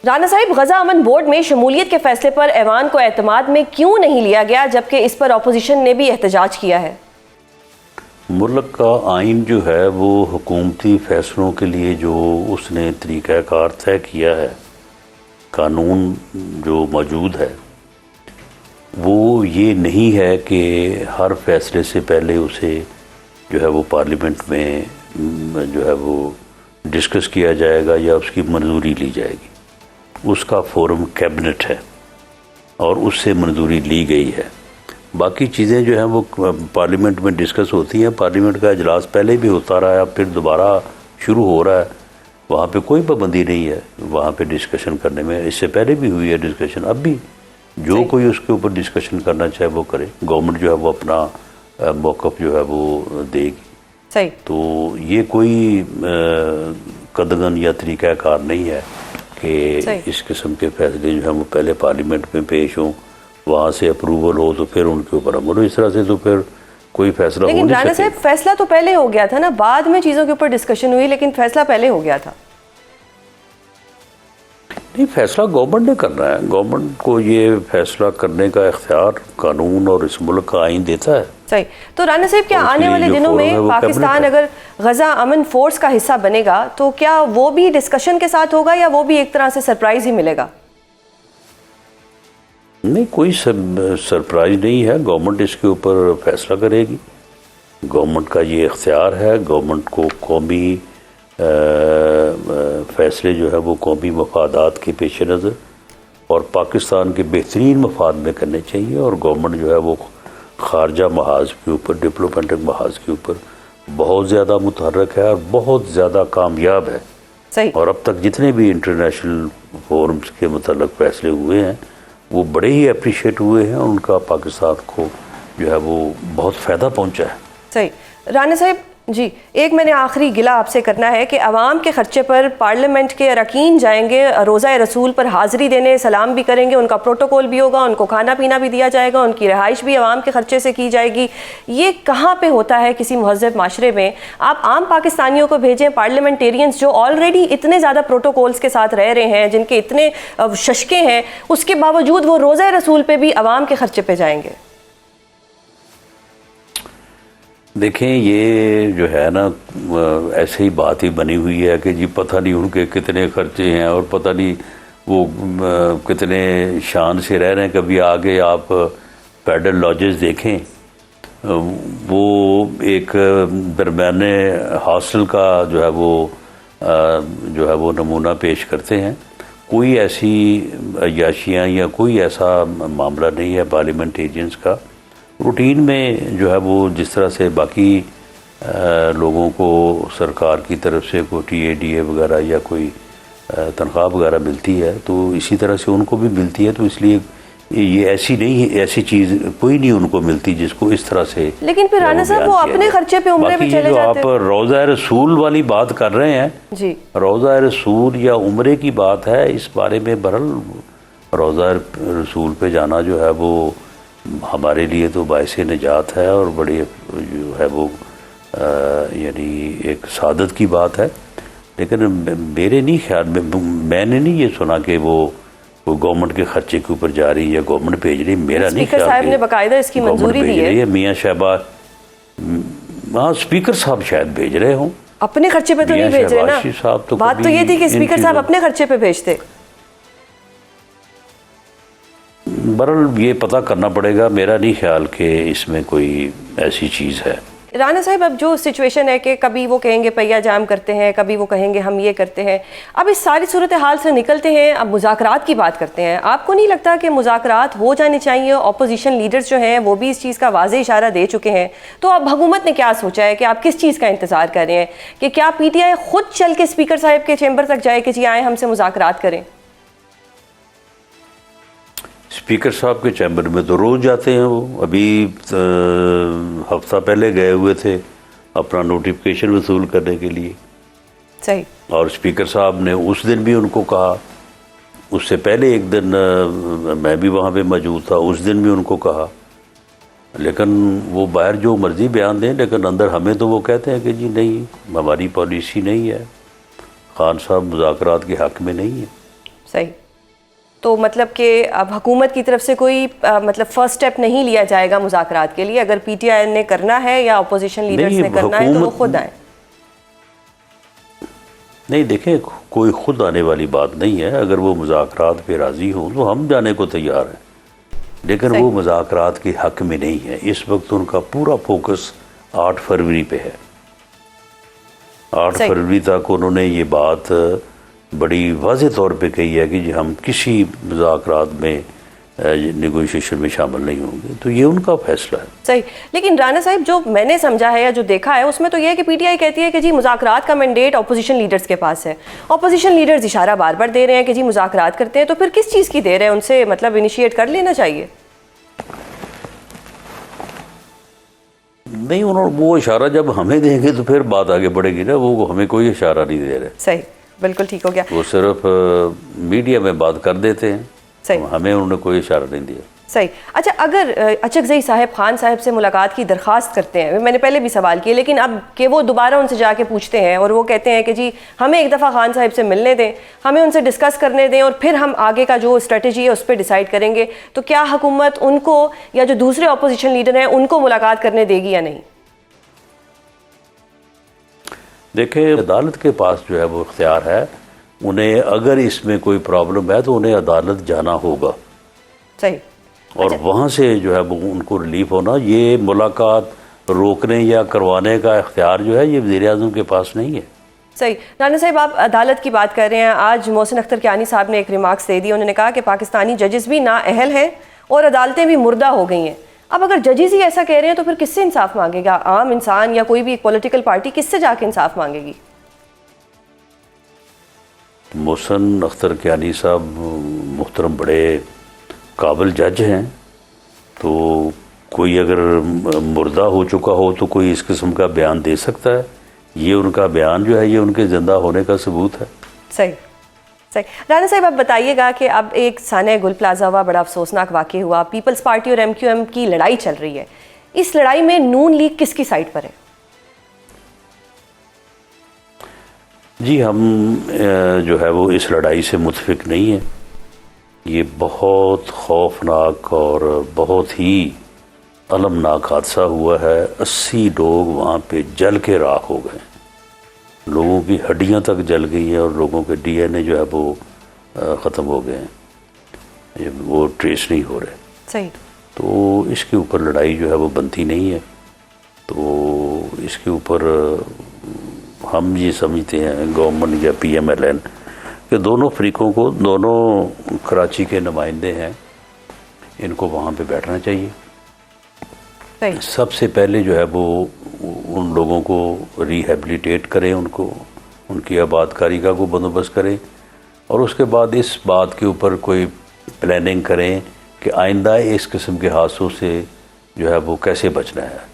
رانا صاحب، غزہ امن بورڈ میں شمولیت کے فیصلے پر ایوان کو اعتماد میں کیوں نہیں لیا گیا جبکہ اس پر اپوزیشن نے بھی احتجاج کیا ہے؟ ملک کا آئین جو ہے وہ حکومتی فیصلوں کے لیے جو اس نے طریقہ کار طے کیا ہے، قانون جو موجود ہے وہ یہ نہیں ہے کہ ہر فیصلے سے پہلے اسے جو ہے وہ پارلیمنٹ میں جو ہے وہ ڈسکس کیا جائے گا یا اس کی منظوری لی جائے گی۔ اس کا فورم کیبنٹ ہے اور اس سے منظوری لی گئی ہے۔ باقی چیزیں جو ہیں وہ پارلیمنٹ میں ڈسکس ہوتی ہیں، پارلیمنٹ کا اجلاس پہلے بھی ہوتا رہا ہے، پھر دوبارہ شروع ہو رہا ہے، وہاں پہ کوئی پابندی نہیں ہے وہاں پہ ڈسکشن کرنے میں۔ اس سے پہلے بھی ہوئی ہے ڈسکشن، اب بھی جو کوئی اس کے اوپر ڈسکشن کرنا چاہے وہ کرے، گورنمنٹ جو ہے وہ اپنا موقف جو ہے وہ دے گی۔ صحیح۔ تو یہ کوئی قدغن یا طریقہ کار نہیں ہے کہ اس قسم کے فیصلے جو ہیں وہ پہلے پارلیمنٹ میں پیش ہوں، وہاں سے اپروول ہو تو پھر ان کے اوپر عمل ہو۔ اس طرح سے تو پھر کوئی فیصلہ ہو نہیں سکے۔ لیکن رانا صاحب، فیصلہ تو پہلے ہو گیا تھا نا، بعد میں چیزوں کے اوپر ڈسکشن ہوئی، لیکن فیصلہ پہلے ہو گیا تھا۔ نہیں، فیصلہ گورنمنٹ نے کرنا ہے، گورنمنٹ کو یہ فیصلہ کرنے کا اختیار قانون اور اس ملک کا آئین دیتا ہے۔ صحیح۔ تو رانا صاحب، کیا آنے والے دنوں میں پاکستان اگر غزہ امن فورس کا حصہ بنے گا تو کیا وہ بھی ڈسکشن کے ساتھ ہوگا یا وہ بھی ایک طرح سے سرپرائز ہی ملے گا؟ نہیں، کوئی سرپرائز نہیں ہے، گورنمنٹ اس کے اوپر فیصلہ کرے گی۔ گورنمنٹ کا یہ اختیار ہے، گورنمنٹ کو قومی فیصلے جو ہے وہ قومی مفادات کے پیش نظر اور پاکستان کے بہترین مفاد میں کرنے چاہیے، اور گورنمنٹ جو ہے وہ خارجہ محاذ کے اوپر، ڈپلومیٹک محاذ کے اوپر بہت زیادہ متحرک ہے اور بہت زیادہ کامیاب ہے۔ صحیح۔ اور اب تک جتنے بھی انٹرنیشنل فورمز کے متعلق فیصلے ہوئے ہیں وہ بڑے ہی اپریشیٹ ہوئے ہیں، اور ان کا پاکستان کو جو ہے وہ بہت فائدہ پہنچا ہے۔ صحیح۔ رانا صاحب جی، ایک میں نے آخری گلہ آپ سے کرنا ہے کہ عوام کے خرچے پر پارلیمنٹ کے اراکین جائیں گے، روزہ رسول پر حاضری دینے، سلام بھی کریں گے، ان کا پروٹوکول بھی ہوگا، ان کو کھانا پینا بھی دیا جائے گا، ان کی رہائش بھی عوام کے خرچے سے کی جائے گی۔ یہ کہاں پہ ہوتا ہے کسی مہذب معاشرے میں؟ آپ عام پاکستانیوں کو بھیجیں، پارلیمنٹیرینز جو آلریڈی اتنے زیادہ پروٹوکولز کے ساتھ رہ رہے ہیں، جن کے اتنے ششکے ہیں، اس کے باوجود وہ روزہ رسول پہ بھی عوام کے خرچے پہ جائیں گے۔ دیکھیں، یہ جو ہے نا ایسے ہی بات ہی بنی ہوئی ہے کہ جی پتہ نہیں ان کے کتنے خرچے ہیں اور پتہ نہیں وہ کتنے شان سے رہ رہے ہیں۔ کبھی آگے آپ پیڈل لاجز دیکھیں، وہ ایک درمیانے ہاسٹل کا جو ہے وہ نمونہ پیش کرتے ہیں۔ کوئی ایسی عیاشیاں یا کوئی ایسا معاملہ نہیں ہے پارلیمنٹیرینز کا۔ روٹین میں جو ہے وہ جس طرح سے باقی لوگوں کو سرکار کی طرف سے کوئی ٹی اے ڈی اے وغیرہ یا کوئی تنخواہ وغیرہ ملتی ہے تو اسی طرح سے ان کو بھی ملتی ہے، تو اس لیے یہ ایسی چیز کوئی نہیں ان کو ملتی جس کو اس طرح سے۔ لیکن پھر رانا صاحب، وہ اپنے خرچے پہ عمرے پہ چلے جاتے ہیں۔ آپ روزہ رسول والی بات کر رہے ہیں جی، روزہ رسول یا عمرے کی بات ہے، اس بارے میں بہرحال روزہ رسول پہ جانا جو ہے وہ ہمارے لیے تو باعث نجات ہے اور بڑی جو ہے وہ یعنی ایک سعادت کی بات ہے۔ لیکن میرے نہیں خیال میں نے نہیں یہ سنا کہ وہ گورنمنٹ کے خرچے کے اوپر جا رہی ہے یا گورنمنٹ بھیج رہی، میرا نہیں خیال۔ اسپیکر صاحب نے باقاعدہ اس کی منظوری دی ہے۔ میاں شہباز، ہاں اسپیکر صاحب شاید بھیج رہے ہوں، اپنے خرچے پہ تو نہیں بھیج رہے نا۔ بات تو یہ تھی کہ اسپیکر صاحب اپنے خرچے پہ بھیجتے۔ بہرحال یہ پتہ کرنا پڑے گا، میرا نہیں خیال کہ اس میں کوئی ایسی چیز ہے۔ رانا صاحب، اب جو سچویشن ہے کہ کبھی وہ کہیں گے پہیا جام کرتے ہیں، کبھی وہ کہیں گے ہم یہ کرتے ہیں، اب اس ساری صورتحال سے نکلتے ہیں، اب مذاکرات کی بات کرتے ہیں۔ آپ کو نہیں لگتا کہ مذاکرات ہو جانے چاہیے؟ اپوزیشن لیڈرز جو ہیں وہ بھی اس چیز کا واضح اشارہ دے چکے ہیں، تو اب حکومت نے کیا سوچا ہے کہ آپ کس چیز کا انتظار کر رہے ہیں؟ کہ کیا پی ٹی آئی خود چل کے اسپیکر صاحب کے چیمبر تک جائے کہ جی آئیں ہم سے مذاکرات کریں؟ اسپیکر صاحب کے چیمبر میں تو روز جاتے ہیں، وہ ابھی ہفتہ پہلے گئے ہوئے تھے اپنا نوٹیفکیشن وصول کرنے کے لیے۔ صحیح۔ اور اسپیکر صاحب نے اس دن بھی ان کو کہا، اس سے پہلے ایک دن میں بھی وہاں پہ موجود تھا، اس دن بھی ان کو کہا، لیکن وہ باہر جو مرضی بیان دیں لیکن اندر ہمیں تو وہ کہتے ہیں کہ جی نہیں، ہماری پالیسی نہیں ہے، خان صاحب مذاکرات کے حق میں نہیں ہے۔ صحیح. تو مطلب کہ اب حکومت کی طرف سے کوئی مطلب فرسٹ سٹیپ نہیں لیا جائے گا مذاکرات کے لیے؟ اگر پی ٹی آئی نے کرنا ہے یا اپوزیشن لیڈرز نے کرنا ہے تو وہ خود آئیں؟ نہیں دیکھیں، کوئی خود آنے والی بات نہیں ہے. اگر وہ مذاکرات پہ راضی ہوں تو ہم جانے کو تیار ہیں، لیکن وہ مذاکرات کے حق میں نہیں ہے. اس وقت ان کا پورا فوکس 8 فروری پہ ہے. 8 فروری تک انہوں نے یہ بات بڑی واضح طور پہ کہی ہے کہ جی ہم کسی مذاکرات میں نیگوشیشن میں شامل نہیں ہوں گے. تو یہ ان کا فیصلہ ہے. صحیح. لیکن رانا صاحب جو میں نے سمجھا ہے یا جو دیکھا ہے اس میں تو یہ ہے کہ پی ٹی آئی کہتی ہے کہ جی مذاکرات کا مینڈیٹ اپوزیشن لیڈرز کے پاس ہے. اپوزیشن لیڈرز اشارہ بار بار دے رہے ہیں کہ جی مذاکرات کرتے ہیں، تو پھر کس چیز کی دیر ہے؟ ان سے مطلب انیشیٹ کر لینا چاہیے. نہیں، وہ اشارہ جب ہمیں دیں گے تو پھر بات آگے بڑھے گی نا. وہ ہمیں کوئی اشارہ نہیں دے رہے. صحیح، بالکل ٹھیک ہو گیا. وہ صرف میڈیا میں بات کر دیتے ہیں. صحیح. ہمیں انہوں نے کوئی اشارہ نہیں دیا. صحیح. اچھا، اگر اچکزئی صاحب خان صاحب سے ملاقات کی درخواست کرتے ہیں، میں نے پہلے بھی سوال کیا، لیکن اب کہ وہ دوبارہ ان سے جا کے پوچھتے ہیں اور وہ کہتے ہیں کہ جی ہمیں ایک دفعہ خان صاحب سے ملنے دیں، ہمیں ان سے ڈسکس کرنے دیں اور پھر ہم آگے کا جو اسٹریٹجی ہے اس پہ ڈیسائیڈ کریں گے، تو کیا حکومت ان کو یا جو دوسرے اپوزیشن لیڈر ہیں ان کو ملاقات کرنے دے گی یا نہیں؟ دیکھیں، عدالت کے پاس جو ہے وہ اختیار ہے. انہیں اگر اس میں کوئی پرابلم ہے تو انہیں عدالت جانا ہوگا. صحیح. اور وہاں سے جو ہے وہ ان کو ریلیف ہونا. یہ ملاقات روکنے یا کروانے کا اختیار جو ہے یہ وزیر اعظم کے پاس نہیں ہے. صحیح. رانا صاحب، آپ عدالت کی بات کر رہے ہیں. آج محسن اختر کیانی صاحب نے ایک ریمارکس دے دی. انہوں نے کہا کہ پاکستانی ججز بھی نااہل ہیں اور عدالتیں بھی مردہ ہو گئی ہیں. اب اگر ججز ہی ایسا کہہ رہے ہیں تو پھر کس سے انصاف مانگے گا عام انسان یا کوئی بھی ایک پولیٹیکل پارٹی؟ کس سے جا کے انصاف مانگے گی؟ محسن اختر کیانی صاحب محترم بڑے قابل جج ہیں. تو کوئی اگر مردہ ہو چکا ہو تو کوئی اس قسم کا بیان دے سکتا ہے. یہ ان کا بیان جو ہے یہ ان کے زندہ ہونے کا ثبوت ہے. صحیح. صحیح. رانا صاحب، آپ بتائیے گا کہ اب ایک سانحہ گل پلازا ہوا، بڑا افسوسناک واقع ہوا. پیپلز پارٹی اور MQM کی لڑائی چل رہی ہے. اس لڑائی میں نون لیگ کس کی سائڈ پر ہے؟ جی ہم جو ہے وہ اس لڑائی سے متفق نہیں ہیں. یہ بہت خوفناک اور بہت ہی المناک حادثہ ہوا ہے. 80 لوگ وہاں پہ جل کے راکھ ہو گئے. لوگوں کی ہڈیاں تک جل گئی ہیں اور لوگوں کے DNA جو ہے وہ ختم ہو گئے ہیں. وہ ٹریس نہیں ہو رہے. صحیح. تو اس کے اوپر لڑائی جو ہے وہ بنتی نہیں ہے. تو اس کے اوپر ہم یہ سمجھتے ہیں گورنمنٹ یا PMLN کہ دونوں فریقوں کو، دونوں کراچی کے نمائندے ہیں، ان کو وہاں پہ بیٹھنا چاہیے. سب سے پہلے جو ہے وہ ان لوگوں کو ریہیبلیٹیٹ کریں، ان کی آباد کاری کا کوئی بندوبست کریں، اور اس کے بعد اس بات کے اوپر کوئی پلاننگ کریں کہ آئندہ اس قسم کے حادثوں سے جو ہے وہ کیسے بچنا ہے.